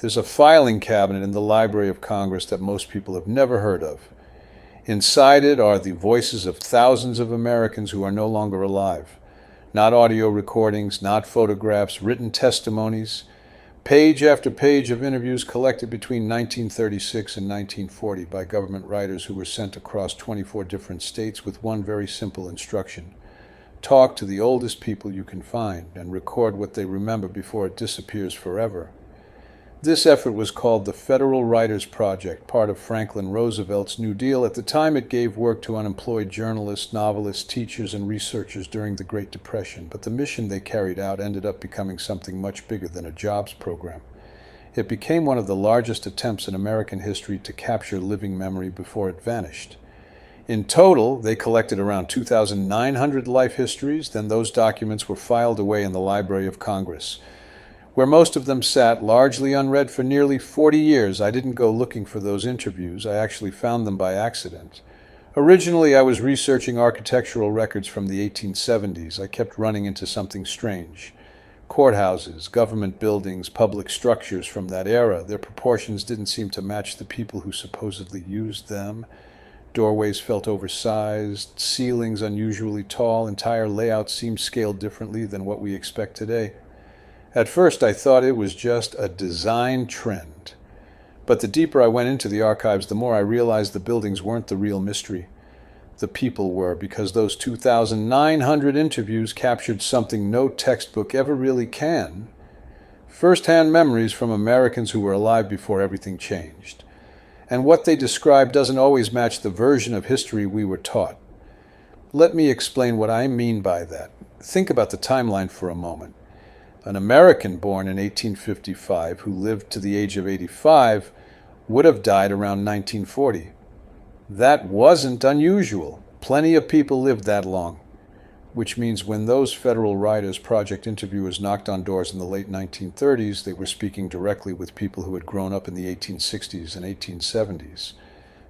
There's a filing cabinet in the Library of Congress that most people have never heard of. Inside it are the voices of thousands of Americans who are no longer alive. Not audio recordings, not photographs, written testimonies. Page after page of interviews collected between 1936 and 1940 by government writers who were sent across 24 different states with one very simple instruction. Talk to the oldest people you can find and record what they remember before it disappears forever. This effort was called the Federal Writers Project, part of Franklin Roosevelt's New Deal. At the time, it gave work to unemployed journalists, novelists, teachers, and researchers during the Great Depression, but the mission they carried out ended up becoming something much bigger than a jobs program. It became one of the largest attempts in American history to capture living memory before it vanished. In total, they collected around 2,900 life histories, then those documents were filed away in the Library of Congress, where most of them sat largely unread for nearly 40 years. I didn't go looking for those interviews. I actually found them by accident. Originally, I was researching architectural records from the 1870s. I kept running into something strange. Courthouses, government buildings, public structures from that era. Their proportions didn't seem to match the people who supposedly used them. Doorways felt oversized, ceilings unusually tall, entire layouts seemed scaled differently than what we expect today. At first, I thought it was just a design trend. But the deeper I went into the archives, the more I realized the buildings weren't the real mystery. The people were, because those 2,900 interviews captured something no textbook ever really can. First-hand memories from Americans who were alive before everything changed. And what they describe doesn't always match the version of history we were taught. Let me explain what I mean by that. Think about the timeline for a moment. An American born in 1855 who lived to the age of 85 would have died around 1940. That wasn't unusual. Plenty of people lived that long, which means when those Federal Writers Project interviewers knocked on doors in the late 1930s, they were speaking directly with people who had grown up in the 1860s and 1870s.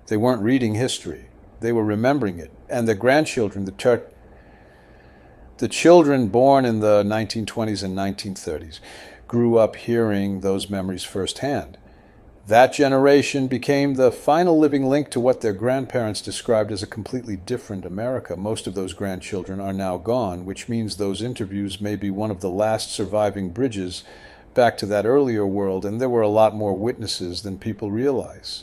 They weren't reading history. They were remembering it. And their grandchildren, the children born in the 1920s and 1930s, grew up hearing those memories firsthand. That generation became the final living link to what their grandparents described as a completely different America. Most of those grandchildren are now gone, which means those interviews may be one of the last surviving bridges back to that earlier world, and there were a lot more witnesses than people realize.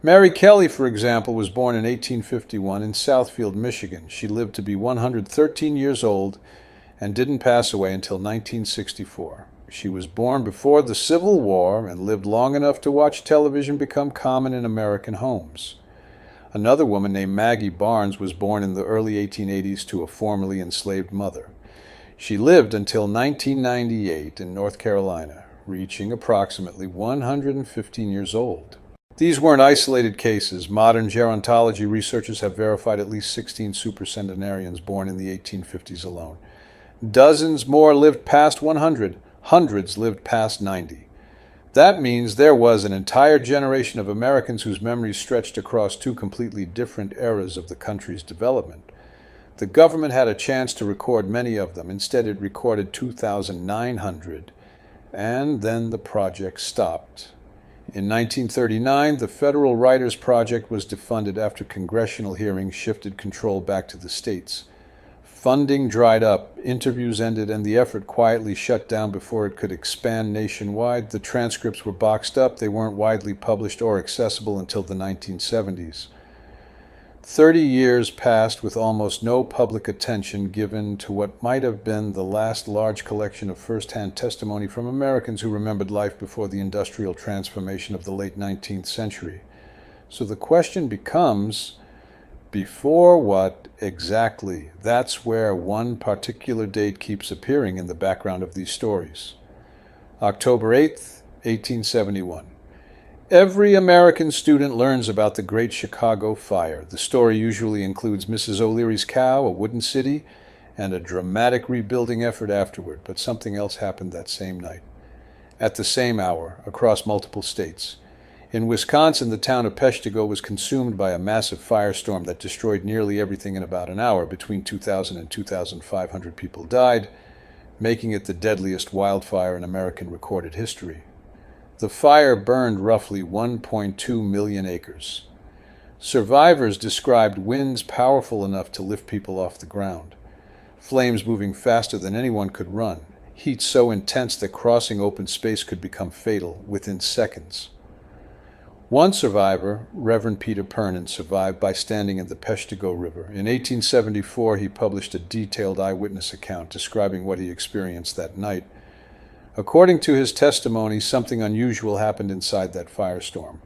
Mary Kelly, for example, was born in 1851 in Southfield, Michigan. She lived to be 113 years old and didn't pass away until 1964. She was born before the Civil War and lived long enough to watch television become common in American homes. Another woman named Maggie Barnes was born in the early 1880s to a formerly enslaved mother. She lived until 1998 in North Carolina, reaching approximately 115 years old. These weren't isolated cases. Modern gerontology researchers have verified at least 16 supercentenarians born in the 1850s alone. Dozens more lived past 100. Hundreds lived past 90. That means there was an entire generation of Americans whose memories stretched across two completely different eras of the country's development. The government had a chance to record many of them. Instead, it recorded 2,900, and then the project stopped. In 1939, the Federal Writers Project was defunded after congressional hearings shifted control back to the states. Funding dried up, interviews ended, and the effort quietly shut down before it could expand nationwide. The transcripts were boxed up. They weren't widely published or accessible until the 1970s. 30 years passed with almost no public attention given to what might have been the last large collection of first-hand testimony from Americans who remembered life before the industrial transformation of the late 19th century. So the question becomes, before what exactly? That's where one particular date keeps appearing in the background of these stories. October 8th, 1871. Every American student learns about the Great Chicago Fire. The story usually includes Mrs. O'Leary's cow, a wooden city, and a dramatic rebuilding effort afterward, but something else happened that same night. At the same hour, across multiple states. In Wisconsin, the town of Peshtigo was consumed by a massive firestorm that destroyed nearly everything in about an hour. Between 2,000 and 2,500 people died, making it the deadliest wildfire in American recorded history. The fire burned roughly 1.2 million acres. Survivors described winds powerful enough to lift people off the ground, flames moving faster than anyone could run, heat so intense that crossing open space could become fatal within seconds. One survivor, Reverend Peter Pernin, survived by standing in the Peshtigo River. In 1874, he published a detailed eyewitness account describing what he experienced that night. According to his testimony, something unusual happened inside that firestorm.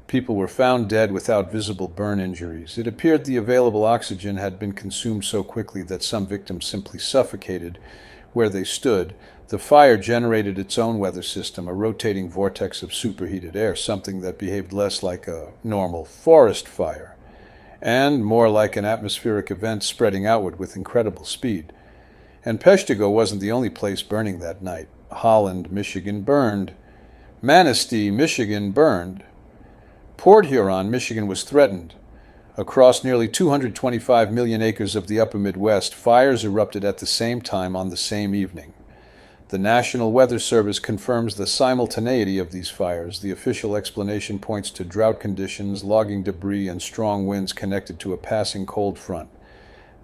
People were found dead without visible burn injuries. It appeared the available oxygen had been consumed so quickly that some victims simply suffocated where they stood. The fire generated its own weather system, a rotating vortex of superheated air, something that behaved less like a normal forest fire, and more like an atmospheric event spreading outward with incredible speed. And Peshtigo wasn't the only place burning that night. Holland, Michigan burned. Manistee, Michigan burned. Port Huron, Michigan was threatened. Across nearly 225 million acres of the upper Midwest, fires erupted at the same time on the same evening. The National Weather Service confirms the simultaneity of these fires. The official explanation points to drought conditions, logging debris, and strong winds connected to a passing cold front.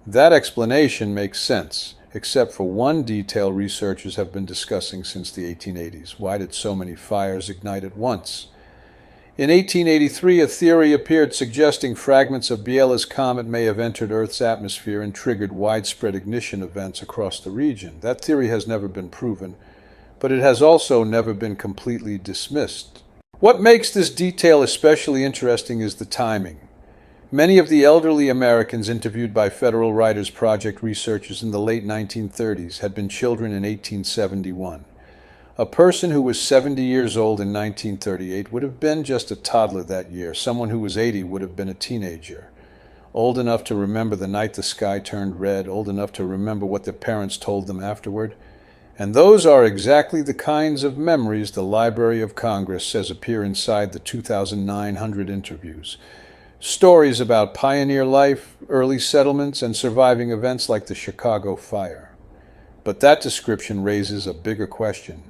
That explanation makes sense, except for one detail researchers have been discussing since the 1880s. Why did so many fires ignite at once? In 1883, a theory appeared suggesting fragments of Biela's comet may have entered Earth's atmosphere and triggered widespread ignition events across the region. That theory has never been proven, but it has also never been completely dismissed. What makes this detail especially interesting is the timing. Many of the elderly Americans interviewed by Federal Writers Project researchers in the late 1930s had been children in 1871. A person who was 70 years old in 1938 would have been just a toddler that year. Someone who was 80 would have been a teenager. Old enough to remember the night the sky turned red, old enough to remember what their parents told them afterward. And those are exactly the kinds of memories the Library of Congress says appear inside the 2,900 interviews. Stories about pioneer life, early settlements, and surviving events like the Chicago fire. But that description raises a bigger question.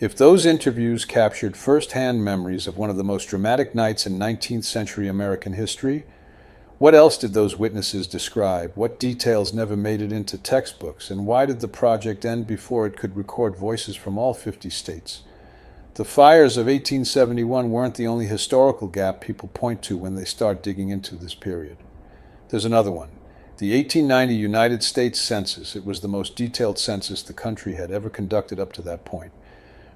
If those interviews captured first-hand memories of one of the most dramatic nights in 19th century American history, what else did those witnesses describe? What details never made it into textbooks? And why did the project end before it could record voices from all 50 states? The fires of 1871 weren't the only historical gap people point to when they start digging into this period. There's another one. The 1890 United States Census. It was the most detailed census the country had ever conducted up to that point.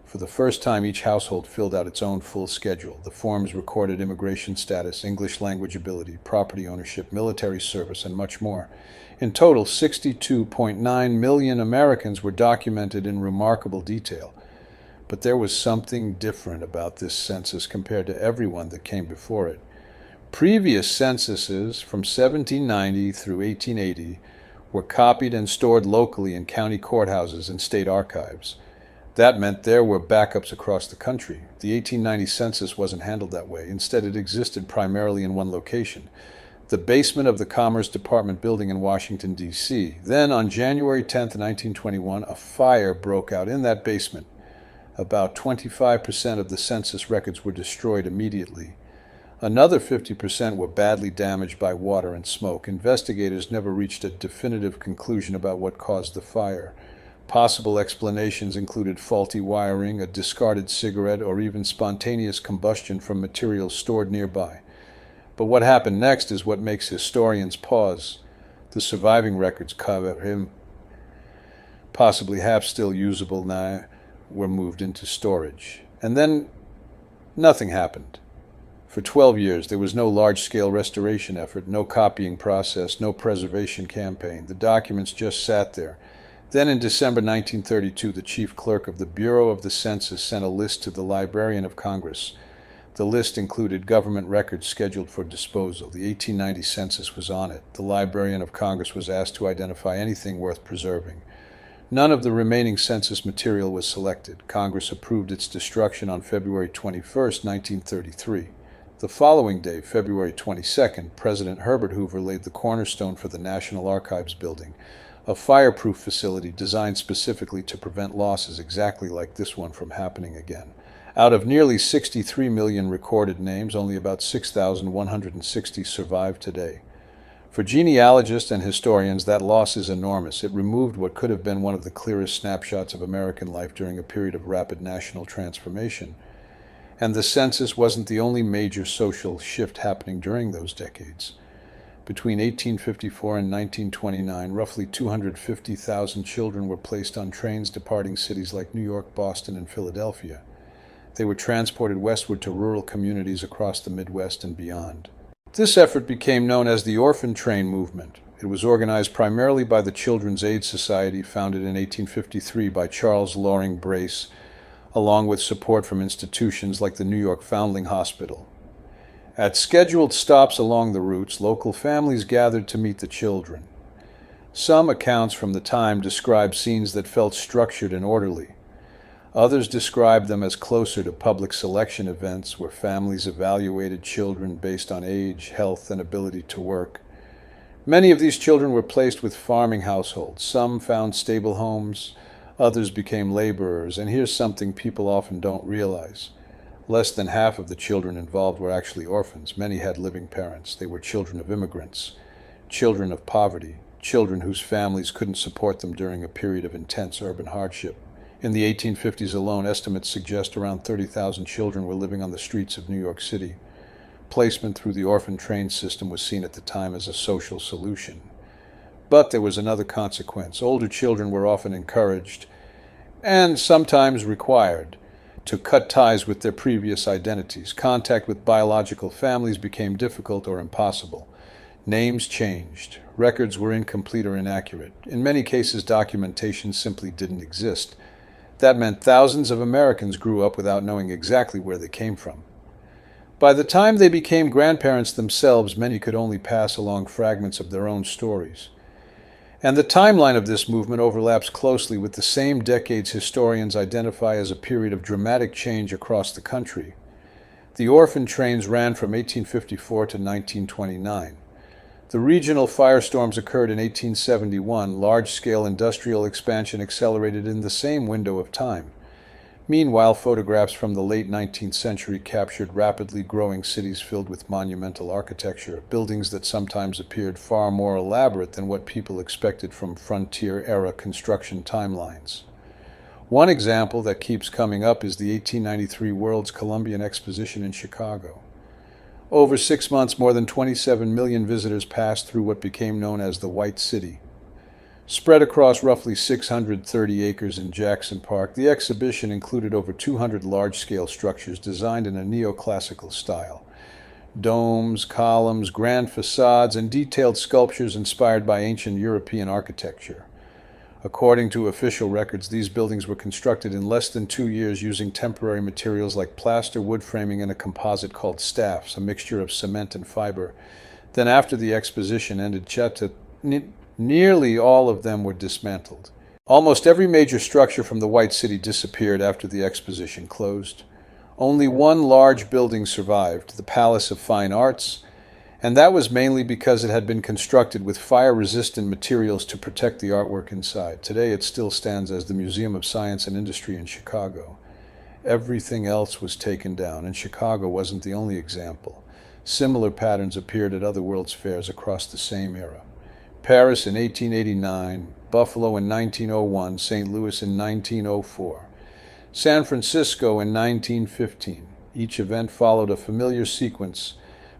For the first time, each household filled out its own full schedule. The forms recorded immigration status, English language ability, property ownership, military service, and much more. In total, 62.9 million Americans were documented in remarkable detail. But there was something different about this census compared to everyone that came before it. Previous censuses from 1790 through 1880 were copied and stored locally in county courthouses and state archives. That meant there were backups across the country. The 1890 census wasn't handled that way. Instead, it existed primarily in one location, the basement of the Commerce Department building in Washington, D.C. Then, on January 10, 1921, a fire broke out in that basement. About 25% of the census records were destroyed immediately. Another 50% were badly damaged by water and smoke. Investigators never reached a definitive conclusion about what caused the fire. Possible explanations included faulty wiring, a discarded cigarette, or even spontaneous combustion from materials stored nearby. But what happened next is what makes historians pause. The surviving records cover him, possibly half still usable now, were moved into storage. And then nothing happened. For 12 years, there was no large-scale restoration effort, no copying process, no preservation campaign. The documents just sat there. Then in December 1932, the chief clerk of the Bureau of the Census sent a list to the Librarian of Congress. The list included government records scheduled for disposal. The 1890 census was on it. The Librarian of Congress was asked to identify anything worth preserving. None of the remaining census material was selected. Congress approved its destruction on February 21, 1933. The following day, February 22nd, President Herbert Hoover laid the cornerstone for the National Archives building, a fireproof facility designed specifically to prevent losses exactly like this one from happening again. Out of nearly 63 million recorded names, only about 6,160 survive today. For genealogists and historians, that loss is enormous. It removed what could have been one of the clearest snapshots of American life during a period of rapid national transformation. And the census wasn't the only major social shift happening during those decades. Between 1854 and 1929, roughly 250,000 children were placed on trains departing cities like New York, Boston, and Philadelphia. They were transported westward to rural communities across the Midwest and beyond. This effort became known as the Orphan Train Movement. It was organized primarily by the Children's Aid Society, founded in 1853 by Charles Loring Brace, along with support from institutions like the New York Foundling Hospital. At scheduled stops along the routes, local families gathered to meet the children. Some accounts from the time describe scenes that felt structured and orderly. Others describe them as closer to public selection events where families evaluated children based on age, health, and ability to work. Many of these children were placed with farming households. Some found stable homes, others became laborers, and here's something people often don't realize. Less than half of the children involved were actually orphans. Many had living parents. They were children of immigrants, children of poverty, children whose families couldn't support them during a period of intense urban hardship. In the 1850s alone, estimates suggest around 30,000 children were living on the streets of New York City. Placement through the orphan train system was seen at the time as a social solution. But there was another consequence. Older children were often encouraged, and sometimes required, to cut ties with their previous identities. Contact with biological families became difficult or impossible. Names changed. Records were incomplete or inaccurate. In many cases, documentation simply didn't exist. That meant thousands of Americans grew up without knowing exactly where they came from. By the time they became grandparents themselves, many could only pass along fragments of their own stories. And the timeline of this movement overlaps closely with the same decades historians identify as a period of dramatic change across the country. The orphan trains ran from 1854 to 1929. The regional firestorms occurred in 1871. Large-scale industrial expansion accelerated in the same window of time. Meanwhile, photographs from the late 19th century captured rapidly growing cities filled with monumental architecture, buildings that sometimes appeared far more elaborate than what people expected from frontier-era construction timelines. One example that keeps coming up is the 1893 World's Columbian Exposition in Chicago. Over 6 months, more than 27 million visitors passed through what became known as the White City. Spread across roughly 630 acres in Jackson Park, the exhibition included over 200 large-scale structures designed in a neoclassical style. Domes, columns, grand facades, and detailed sculptures inspired by ancient European architecture. According to official records, these buildings were constructed in less than 2 years using temporary materials like plaster, wood framing, and a composite called staffs, a mixture of cement and fiber. Then after the exposition ended, nearly all of them were dismantled. Almost every major structure from the White City disappeared after the exposition closed. Only one large building survived, the Palace of Fine Arts, and that was mainly because it had been constructed with fire-resistant materials to protect the artwork inside. Today it still stands as the Museum of Science and Industry in Chicago. Everything else was taken down, and Chicago wasn't the only example. Similar patterns appeared at other World's Fairs across the same era. Paris in 1889, Buffalo in 1901, St. Louis in 1904, San Francisco in 1915. Each event followed a familiar sequence.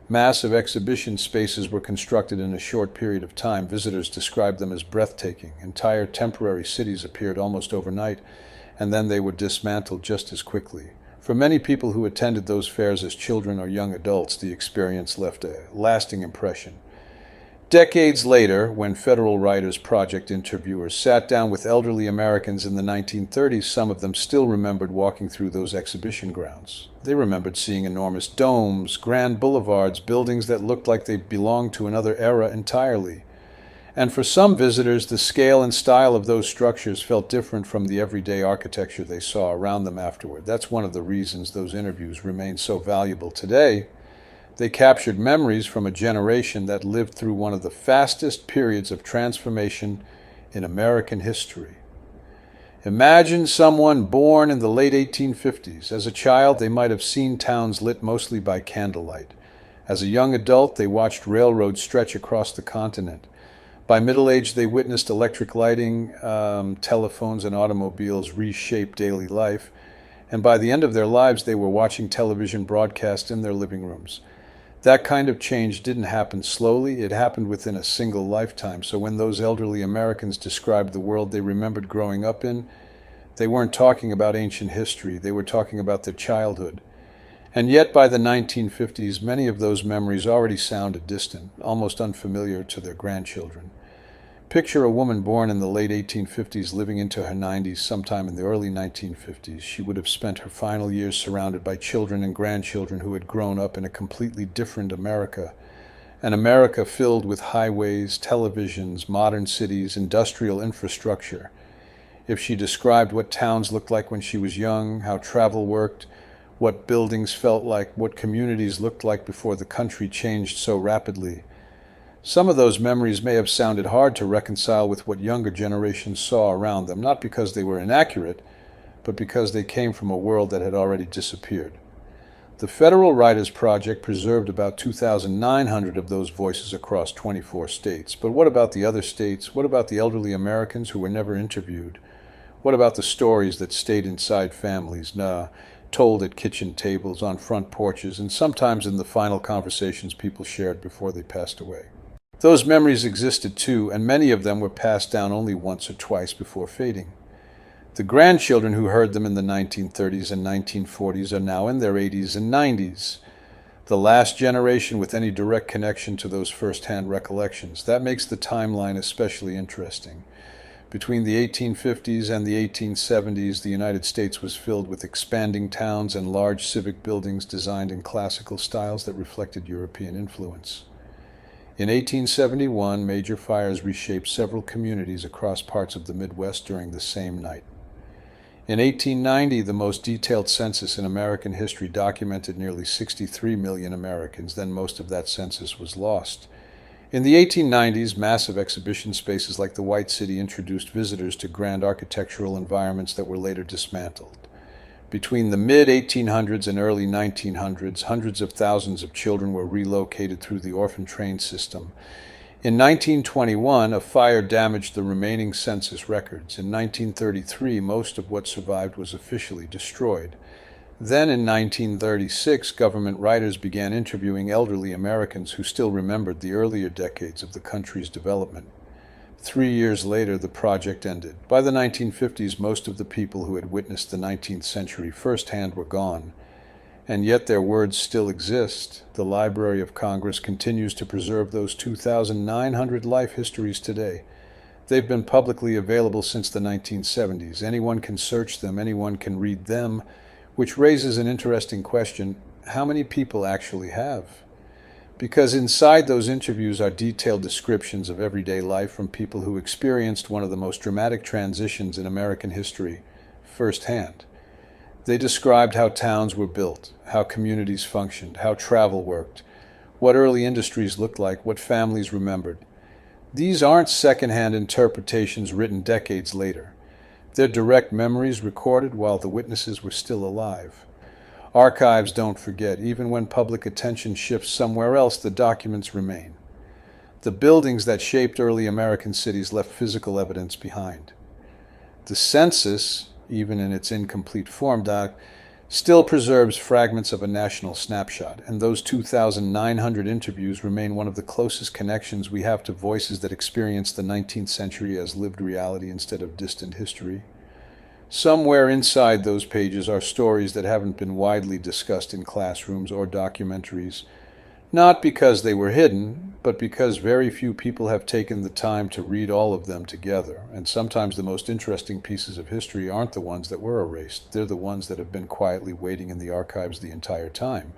Massive exhibition spaces were constructed in a short period of time. Visitors described them as breathtaking. Entire temporary cities appeared almost overnight, and then they were dismantled just as quickly. For many people who attended those fairs as children or young adults, the experience left a lasting impression. Decades later, when Federal Writers Project interviewers sat down with elderly Americans in the 1930s, some of them still remembered walking through those exhibition grounds. They remembered seeing enormous domes, grand boulevards, buildings that looked like they belonged to another era entirely. And for some visitors, the scale and style of those structures felt different from the everyday architecture they saw around them afterward. That's one of the reasons those interviews remain so valuable today. They captured memories from a generation that lived through one of the fastest periods of transformation in American history. Imagine someone born in the late 1850s. As a child, they might have seen towns lit mostly by candlelight. As a young adult, they watched railroads stretch across the continent. By middle age, they witnessed electric lighting, telephones, and automobiles reshape daily life. And by the end of their lives, they were watching television broadcast in their living rooms. That kind of change didn't happen slowly, it happened within a single lifetime. So when those elderly Americans described the world they remembered growing up in, they weren't talking about ancient history, they were talking about their childhood. And yet by the 1950s, many of those memories already sounded distant, almost unfamiliar to their grandchildren. Picture a woman born in the late 1850s living into her 90s sometime in the early 1950s. She would have spent her final years surrounded by children and grandchildren who had grown up in a completely different America. An America filled with highways, televisions, modern cities, industrial infrastructure. If she described what towns looked like when she was young, how travel worked, what buildings felt like, what communities looked like before the country changed so rapidly, some of those memories may have sounded hard to reconcile with what younger generations saw around them, not because they were inaccurate, but because they came from a world that had already disappeared. The Federal Writers Project preserved about 2,900 of those voices across 24 states. But what about the other states? What about the elderly Americans who were never interviewed? What about the stories that stayed inside families, told at kitchen tables, on front porches, and sometimes in the final conversations people shared before they passed away? Those memories existed too, and many of them were passed down only once or twice before fading. The grandchildren who heard them in the 1930s and 1940s are now in their 80s and 90s, the last generation with any direct connection to those first-hand recollections. That makes the timeline especially interesting. Between the 1850s and the 1870s, the United States was filled with expanding towns and large civic buildings designed in classical styles that reflected European influence. In 1871, major fires reshaped several communities across parts of the Midwest during the same night. In 1890, the most detailed census in American history documented nearly 63 million Americans. Then most of that census was lost. In the 1890s, massive exhibition spaces like the White City introduced visitors to grand architectural environments that were later dismantled. Between the mid-1800s and early 1900s, hundreds of thousands of children were relocated through the orphan train system. In 1921, a fire damaged the remaining census records. In 1933, most of what survived was officially destroyed. Then in 1936, government writers began interviewing elderly Americans who still remembered the earlier decades of the country's development. 3 years later, the project ended. By the 1950s, most of the people who had witnessed the 19th century firsthand were gone. And yet their words still exist. The Library of Congress continues to preserve those 2,900 life histories today. They've been publicly available since the 1970s. Anyone can search them, anyone can read them, which raises an interesting question: how many people actually have? Because inside those interviews are detailed descriptions of everyday life from people who experienced one of the most dramatic transitions in American history firsthand. They described how towns were built, how communities functioned, how travel worked, what early industries looked like, what families remembered. These aren't second-hand interpretations written decades later. They're direct memories recorded while the witnesses were still alive. Archives don't forget. Even when public attention shifts somewhere else, the documents remain. The buildings that shaped early American cities left physical evidence behind. The census, even in its incomplete form, still preserves fragments of a national snapshot, and those 2,900 interviews remain one of the closest connections we have to voices that experienced the 19th century as lived reality instead of distant history. Somewhere inside those pages are stories that haven't been widely discussed in classrooms or documentaries, not because they were hidden, but because very few people have taken the time to read all of them together. And sometimes the most interesting pieces of history aren't the ones that were erased. They're the ones that have been quietly waiting in the archives the entire time.